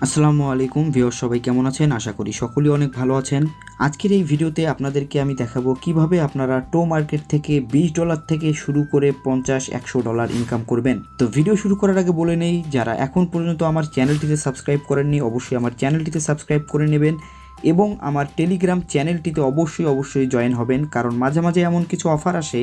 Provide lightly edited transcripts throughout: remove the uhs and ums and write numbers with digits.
আসসালামু আলাইকুম ভিউয়ার, সবাই কেমন আছেন? আশা করি সকলেই অনেক ভালো আছেন। আজকের এই ভিডিওতে আপনাদেরকে আমি দেখাবো কিভাবে আপনারা টো মার্কেট থেকে $20 থেকে শুরু করে $50-100 ইনকাম করবেন। তো ভিডিও শুরু করার আগে বলে নেই, যারা এখন পর্যন্ত আমার চ্যানেলটিতে সাবস্ক্রাইব করেননি অবশ্যই আমার চ্যানেলটিতে সাবস্ক্রাইব করে নেবেন এবং আমার টেলিগ্রাম চ্যানেলটিতে অবশ্যই জয়েন হবেন, কারণ মাঝে মাঝে এমন কিছু অফার আসে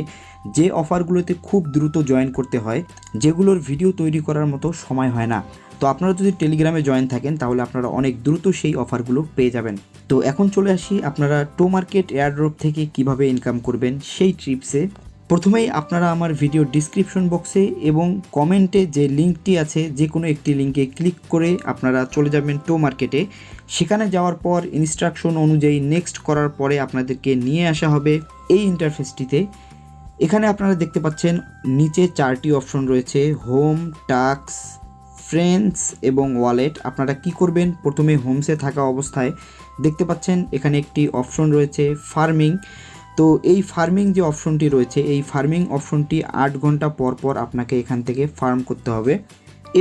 যে অফারগুলোতে খুব দ্রুত জয়েন করতে হয়, যেগুলোর ভিডিও তৈরি করার মতো সময় হয় না। তো আপনারা যদি টেলিগ্রামে জয়েন থাকেন তাহলে আপনারা অনেক দ্রুত সেই অফারগুলো পেয়ে যাবেন। তো এখন চলে আসি আপনারা টো মার্কেট এয়ারড্রপ থেকে কিভাবে ইনকাম করবেন সেই ট্রিপসে। প্রথমেই আপনারা আমার ভিডিও ডিসক্রিপশন বক্সে এবং কমেন্টে যে লিঙ্কটি আছে যে কোনো একটি লিঙ্কে ক্লিক করে আপনারা চলে যাবেন টো মার্কেটে। সেখানে যাওয়ার পর ইনস্ট্রাকশন অনুযায়ী নেক্সট করার পরে আপনাদেরকে নিয়ে আসা হবে এই ইন্টারফেসটিতে। এখানে আপনারা দেখতে পাচ্ছেন নিচে 4টি অপশন রয়েছে: হোম, টাস্ক, ফ্রেন্ডস এবং ওয়ালেট। আপনারা কি করবেন, প্রথমে হোমসে থাকা অবস্থায় দেখতে পাচ্ছেন এখানে একটি অপশন রয়েছে ফার্মিং। তো এই ফার্মিং যে অপশনটি রয়েছে, এই ফার্মিং অপশনটি 8 ঘন্টা পর পর আপনাকে এখান থেকে ফার্ম করতে হবে।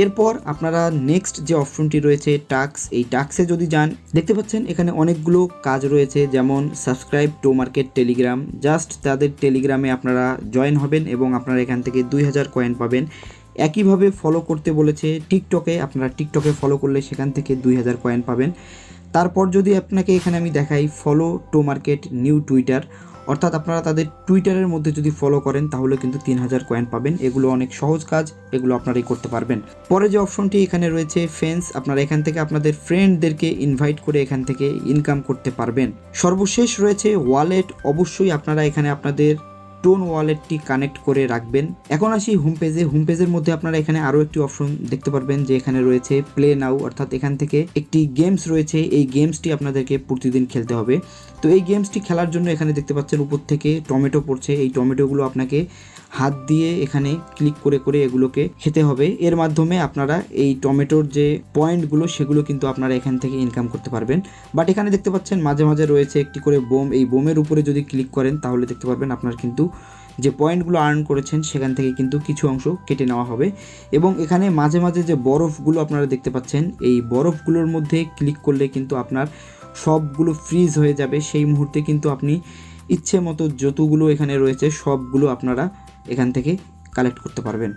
এরপর আপনারা নেক্সট যে অপশনটি রয়েছে টাস্ক, এই টাস্কে যদি যান দেখতে পাচ্ছেন এখানে অনেকগুলো কাজ রয়েছে, যেমন সাবস্ক্রাইব টো মার্কেট টেলিগ্রাম। জাস্ট তাদের টেলিগ্রামে আপনারা জয়েন হবেন এবং আপনারা এখান থেকে 2000 কয়েন পাবেন। একইভাবে ফলো করতে বলেছে টিকটকে, আপনারা টিকটকে ফলো করলে সেখান থেকে 2000 কয়েন পাবেন। তারপর যদি আপনাকে এখানে আমি দেখাই ফলো টো মার্কেট নিউ টুইটার, অর্থাৎ আপনারা তাদের টুইটারের মধ্যে যদি ফলো করেন তাহলে কিন্তু 3000 কয়েন পাবেন। এগুলো অনেক সহজ কাজ, এগুলো আপনারাই করতে পারবেন। পরে যে অপশনটি এখানে রয়েছে ফ্রেন্ডস, আপনারা এখান থেকে আপনাদের ফ্রেন্ডদেরকে ইনভাইট করে এখান থেকে ইনকাম করতে পারবেন। সর্বশেষ রয়েছে ওয়ালেট, অবশ্যই আপনারা এখানে আপনাদের টোন ওয়ালেটটি কানেক্ট করে রাখবেন। এখন আসি হোম পেজে। হোম পেজের মধ্যে আপনারা এখানে আরও একটি অপশন দেখতে পারবেন যে এখানে রয়েছে প্লে নাও, অর্থাৎ এখান থেকে একটি গেমস রয়েছে। এই গেমসটি আপনাদেরকে প্রতিদিন খেলতে হবে। তো এই গেমসটি খেলার জন্য এখানে দেখতে পাচ্ছেন উপর থেকে টমেটো পড়ছে। এই টমেটোগুলো আপনাকে হাত দিয়ে এখানে ক্লিক করে করে এগুলোকে খেতে হবে। এর মাধ্যমে আপনারা এই টমেটোর যে পয়েন্টগুলো সেগুলো কিন্তু আপনারা এখান থেকে ইনকাম করতে পারবেন। বাট এখানে দেখতে পাচ্ছেন মাঝে মাঝে রয়েছে একটি করে বোম। এই বোমের উপরে যদি ক্লিক করেন তাহলে দেখতে পারবেন আপনার কিন্তু যে পয়েন্টগুলো আর্ন করেছেন সেখান থেকে কিন্তু কিছু অংশ কেটে নেওয়া হবে। এবং এখানে মাঝে মাঝে যে বরফগুলো আপনারা দেখতে পাচ্ছেন, এই বরফগুলোর মধ্যে ক্লিক করলে কিন্তু আপনার সবগুলো ফ্রিজ হয়ে যাবে। সেই মুহূর্তে কিন্তু আপনি ইচ্ছে মতো যতগুলো এখানে রয়েছে সবগুলো আপনারা এখান থেকে কালেক্ট করতে পারবেন।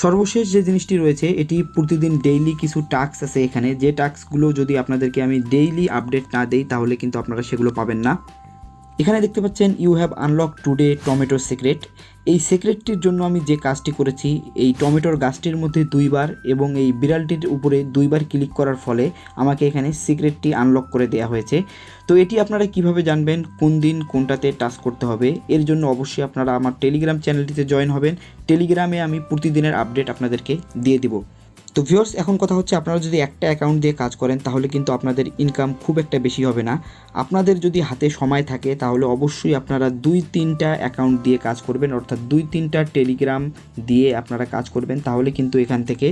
সর্বশেষ যে জিনিসটি রয়েছে, এটি প্রতিদিন ডেইলি কিছু টাস্ক আছে এখানে, যে টাস্কগুলো যদি আপনাদেরকে আমি ডেইলি আপডেট না দেই তাহলে কিন্তু আপনারা সেগুলো পাবেন না। এখানে দেখতে পাচ্ছেন you have unlock today tomato secret. এই সিক্রেটটির জন্য আমি যে কাজটি করেছি, এই টমেটোর গাছটির মধ্যে 2 বার এবং এই বিড়ালটির উপরে 2 বার ক্লিক করার ফলে আমাকে এখানে সিক্রেটটি আনলক করে দেওয়া হয়েছে। তো এটি আপনারা কিভাবে জানবেন কোন দিন কোনটাতে টাচ করতে হবে, এর জন্য অবশ্যই আপনারা আমার টেলিগ্রাম চ্যানেলটিতে জয়েন হবেন। টেলিগ্রামে আমি প্রতিদিনের আপডেট আপনাদেরকে দিয়ে দিব। তো ভিউয়ার্স, এখন কথা হচ্ছে আপনারা যদি একটা অ্যাকাউন্ট দিয়ে কাজ করেন তাহলে কিন্তু আপনাদের ইনকাম খুব একটা বেশি হবে না। আপনাদের যদি হাতে সময় থাকে তাহলে অবশ্যই আপনারা 2-3টা অ্যাকাউন্ট দিয়ে কাজ করবেন, অর্থাৎ 2-3টা টেলিগ্রাম দিয়ে আপনারা কাজ করবেন, তাহলে কিন্তু এখান থেকে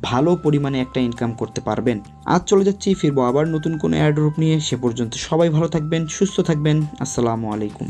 ভালো পরিমাণে একটা ইনকাম করতে পারবেন। আজ চলে যাচ্ছি, ফিরবো আবার নতুন কোনো এয়ারড্রপ নিয়ে। সে পর্যন্ত সবাই ভালো থাকবেন, সুস্থ থাকবেন। আসসালামু আলাইকুম।